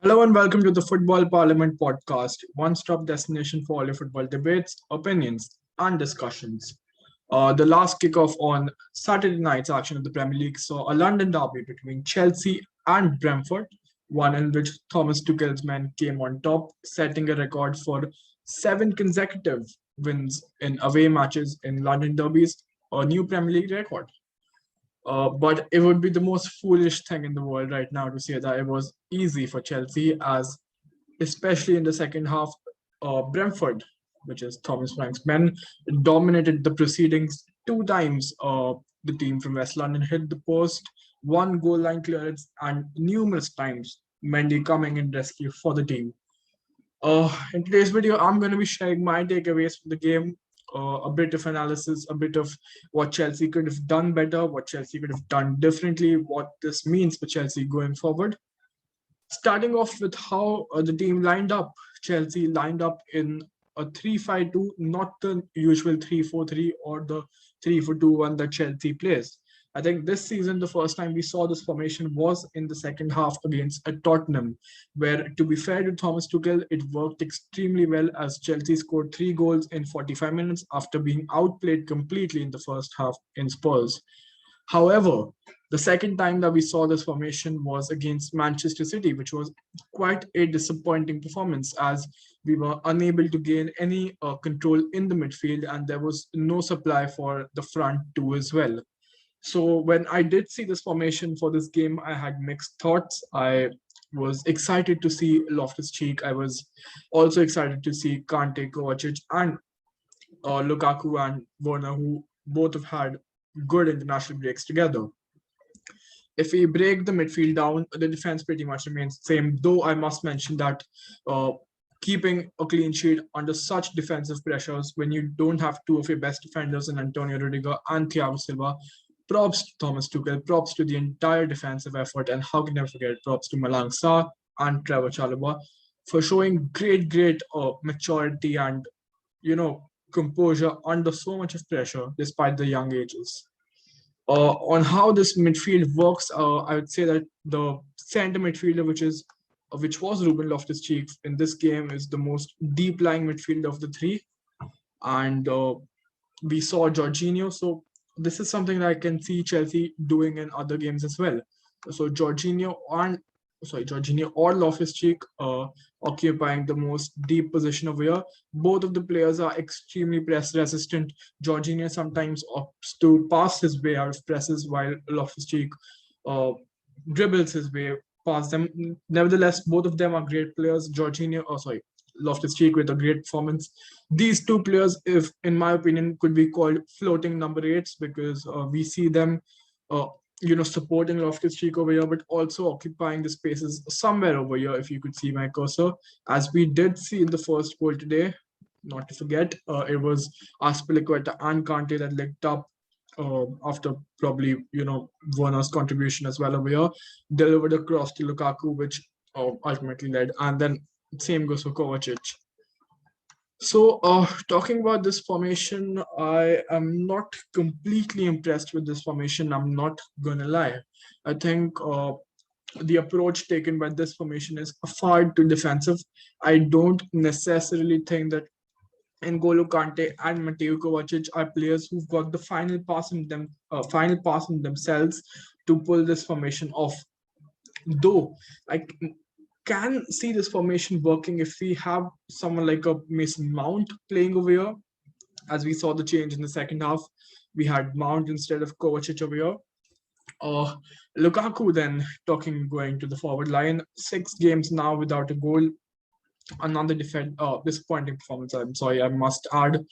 Hello and welcome to the Football Parliament podcast, one stop destination for all your football debates, opinions, and discussions. The last kickoff on Saturday night's action of the Premier League saw a London derby between Chelsea and Brentford, one in which Thomas Tuchel's men came on top, setting a record for seven consecutive wins in away matches in London derbies, a new Premier League record. But it would be the most foolish thing in the world right now to say that it was easy for Chelsea, as especially in the second half, Brentford, which is Thomas Frank's men, dominated the proceedings two times. The team from West London hit the post, one goal line clearance, and numerous times Mendy coming in rescue for the team. In today's video, I'm going to be sharing my takeaways from the game, a bit of analysis, a bit of what Chelsea could have done better, what Chelsea could have done differently, what this means for Chelsea going forward. Starting off with how the team lined up. Chelsea lined up in a 3-5-2, not the usual 3-4-3 or the 3-4-2-1 that Chelsea plays. I think this season, the first time we saw this formation was in the second half against a Tottenham, where, to be fair to Thomas Tuchel, it worked extremely well as Chelsea scored 3 goals in 45 minutes after being outplayed completely in the first half in Spurs. However, the second time that we saw this formation was against Manchester City, which was quite a disappointing performance as we were unable to gain any control in the midfield and there was no supply for the front two as well. So when I did see this formation for this game, I had mixed thoughts. I was excited to see Loftus-Cheek. I was also excited to see Kante, Kovacic, and Lukaku and Werner, who both have had good international breaks together. If we break the midfield down, the defense pretty much remains the same. Though I must mention that uh, keeping a clean sheet under such defensive pressures when you don't have two of your best defenders in Antonio Rudiger and Thiago Silva, props to Thomas Tuchel, props to the entire defensive effort, and how can I forget props to Malang Sarr and Trevor Chalobah for showing great maturity and composure under so much of pressure despite the young ages. On how this midfield works, I would say that the center midfielder, which was Ruben Loftus-Cheek in this game, is the most deep lying midfielder of the three, and we saw Jorginho. So this is something that I can see Chelsea doing in other games as well. So Jorginho or Loftus-Cheek occupying the most deep position over here. Both of the players are extremely press resistant. Jorginho sometimes opts to pass his way out of presses while Loftus-Cheek uh, dribbles his way past them. Nevertheless, both of them are great players. Loftus-Cheek with a great performance. These two players, if in my opinion, could be called floating number eights because we see them uh, supporting Loftus-Cheek over here, but also occupying the spaces somewhere over here, if you could see my cursor, as we did see in the first goal today. Not to forget, it was Aspilicueta and Kante that linked up after probably, Werner's contribution as well over here, delivered across to Lukaku, which ultimately led, and then same goes for Kovacic. So, talking about this formation, I am not completely impressed with this formation. I'm not gonna lie. I think the approach taken by this formation is far too defensive. I don't necessarily think that N'Golo Kante and Mateo Kovacic are players who've got the final pass in themselves to pull this formation off. Though I can see this formation working if we have someone like a Mason Mount playing over here, as we saw the change in the second half. We had Mount instead of Kovacic over here. Uh, Lukaku then going to the forward line, 6 games now without a goal. Another disappointing performance. I'm sorry, I must add.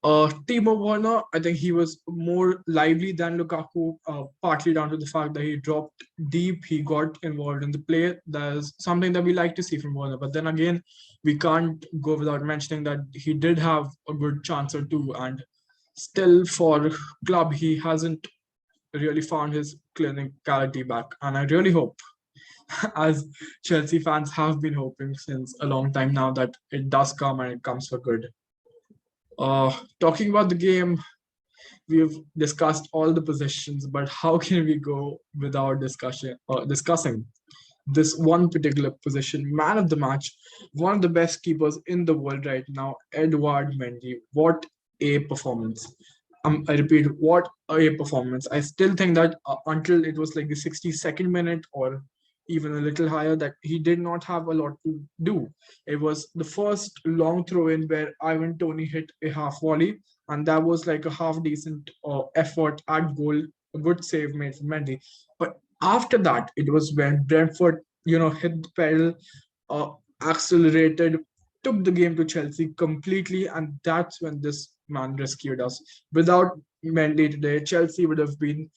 Timo Werner, I think he was more lively than Lukaku, partly down to the fact that he dropped deep, he got involved in the play. That's something that we like to see from Werner. But then again, we can't go without mentioning that he did have a good chance or two, and still for club, he hasn't really found his clinicality back. And I really hope, as Chelsea fans have been hoping since a long time now, that it does come and it comes for good. Talking about the game, we've discussed all the positions, but how can we go without discussing this one particular position, man of the match, one of the best keepers in the world right now, Edward Mendy. What a performance! I repeat, what a performance! I still think that until it was like the 62nd minute or even a little higher, that he did not have a lot to do. It was the first long throw in where Ivan Toney hit a half volley, and that was like a half decent effort at goal, a good save made from Mendy. But after that, it was when Brentford, hit the pedal, uh, accelerated, took the game to Chelsea completely, and that's when this man rescued us. Without Mendy today, Chelsea would have been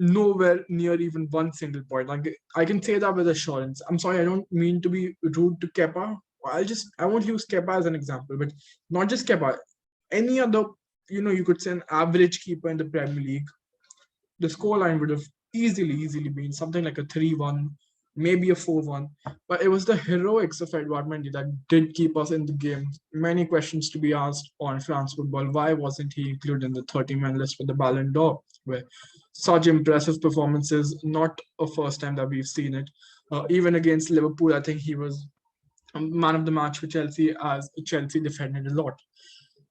nowhere near even one single point. Like I can say that with assurance. I'm sorry, I don't mean to be rude to Kepa. I won't use Kepa as an example, but not just Kepa. Any other, you could say an average keeper in the Premier League, the scoreline would have easily been something like a 3-1, maybe a 4-1. But it was the heroics of Edouard Mendy that did keep us in the game. Many questions to be asked on France football. Why wasn't he included in the 30-man list for the Ballon d'Or? Where such impressive performances, not a first time that we've seen it. Even against Liverpool, I think he was man of the match for Chelsea as Chelsea defended a lot.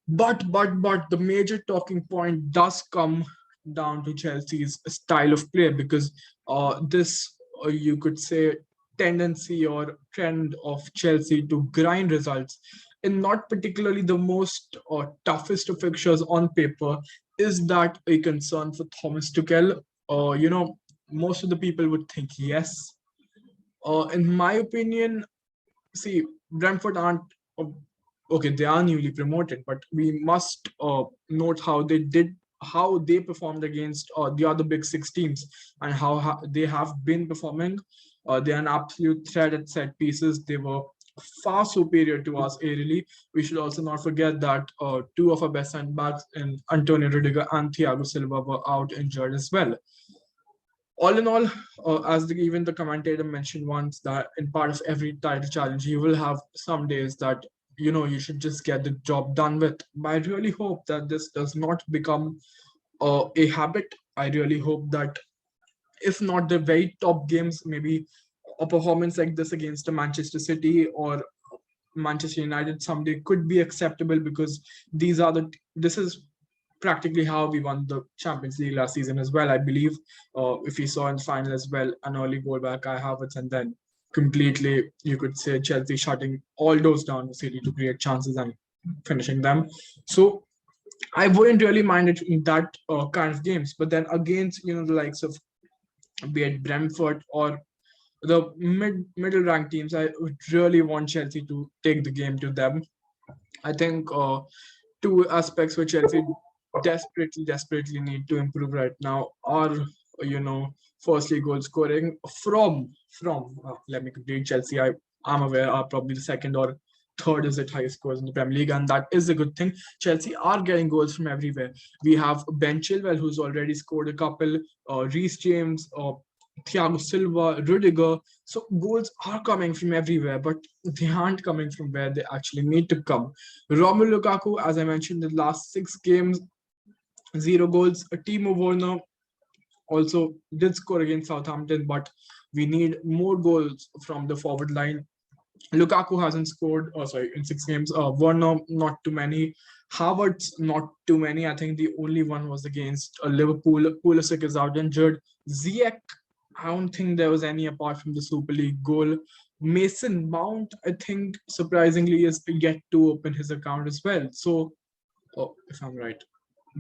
But the major talking point does come down to Chelsea's style of play because this you could say tendency or trend of Chelsea to grind results in not particularly the most toughest of fixtures on paper. Is that a concern for Thomas Tuchel? Most of the people would think yes. In my opinion, see, Brentford aren't uh, okay. They are newly promoted, but we must note how they performed against the other big six teams, and how they have been performing. They are an absolute threat at set pieces. They were far superior to us aerially. We should also not forget that two of our best centre backs, in Antonio Rudiger and Thiago Silva, were out injured as well. All in all, as even the commentator mentioned once, that in part of every title challenge, you will have some days that you should just get the job done with. But I really hope that this does not become a habit. I really hope that if not the very top games, maybe a performance like this against a Manchester City or Manchester United someday could be acceptable, because this is practically how we won the Champions League last season as well. I believe if we saw in the final as well, an early goal by Kai Havertz, and then completely, you could say, Chelsea shutting all doors down the City to create chances and finishing them. So I wouldn't really mind it in that kind of games. But then against the likes of, be it Brentford or the middle ranked teams, I would really want Chelsea to take the game to them. I think two aspects which Chelsea desperately need to improve right now are, firstly, goal scoring from let me complete Chelsea. I'm aware are probably the second or third is it highest scores in the Premier League, and that is a good thing. Chelsea are getting goals from everywhere. We have Ben Chilwell, who's already scored a couple, Reece James, Thiago Silva, Rudiger. So goals are coming from everywhere, but they aren't coming from where they actually need to come. Romelu Lukaku, as I mentioned, the last 6 games, 0 goals. Timo Werner also did score against Southampton, but we need more goals from the forward line. Lukaku hasn't scored, in 6 games. Werner, not too many. Havertz, not too many. I think the only one was against Liverpool. Pulisic is out injured. Ziyech, I don't think there was any apart from the Super League goal. Mason Mount, I think, surprisingly, is yet to open his account as well. So, if I'm right.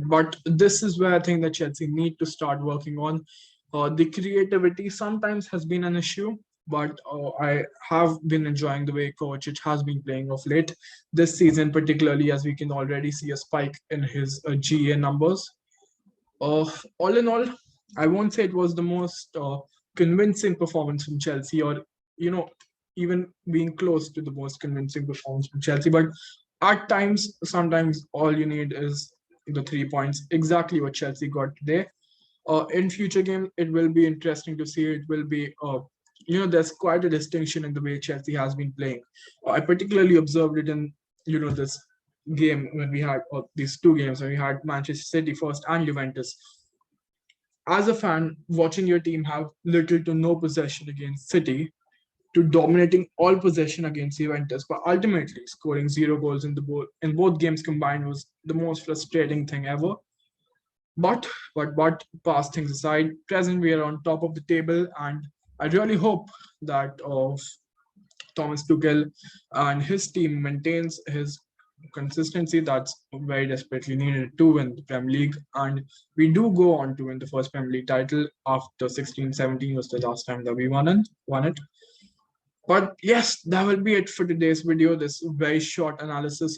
But this is where I think that Chelsea need to start working on. The creativity sometimes has been an issue, but I have been enjoying the way Kovacic has been playing of late this season, particularly as we can already see a spike in his GA numbers. All in all, I won't say it was the most convincing performance from Chelsea, or you know, even being close to the most convincing performance from Chelsea. But at times, sometimes all you need is the 3 points. Exactly what Chelsea got today. In future games, it will be interesting to see. It will be, there's quite a distinction in the way Chelsea has been playing. I particularly observed it in, this game when we had these 2 games when we had Manchester City first and Juventus. As a fan, watching your team have little to no possession against City to dominating all possession against Juventus, but ultimately scoring zero goals in both games combined was the most frustrating thing ever. But past things aside, present we are on top of the table, and I really hope that Thomas Tuchel and his team maintains his consistency that's very desperately needed to win the Premier League. And we do go on to win the first Premier League title after 16-17 was the last time that we won it. But yes, that will be it for today's video. This very short analysis.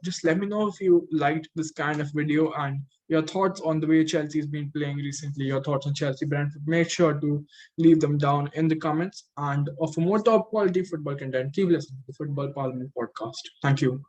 Just let me know if you liked this kind of video and your thoughts on the way Chelsea's been playing recently. Your thoughts on Chelsea Brentford. Make sure to leave them down in the comments. And for more top quality football content, keep listening to the Football Parliament podcast. Thank you.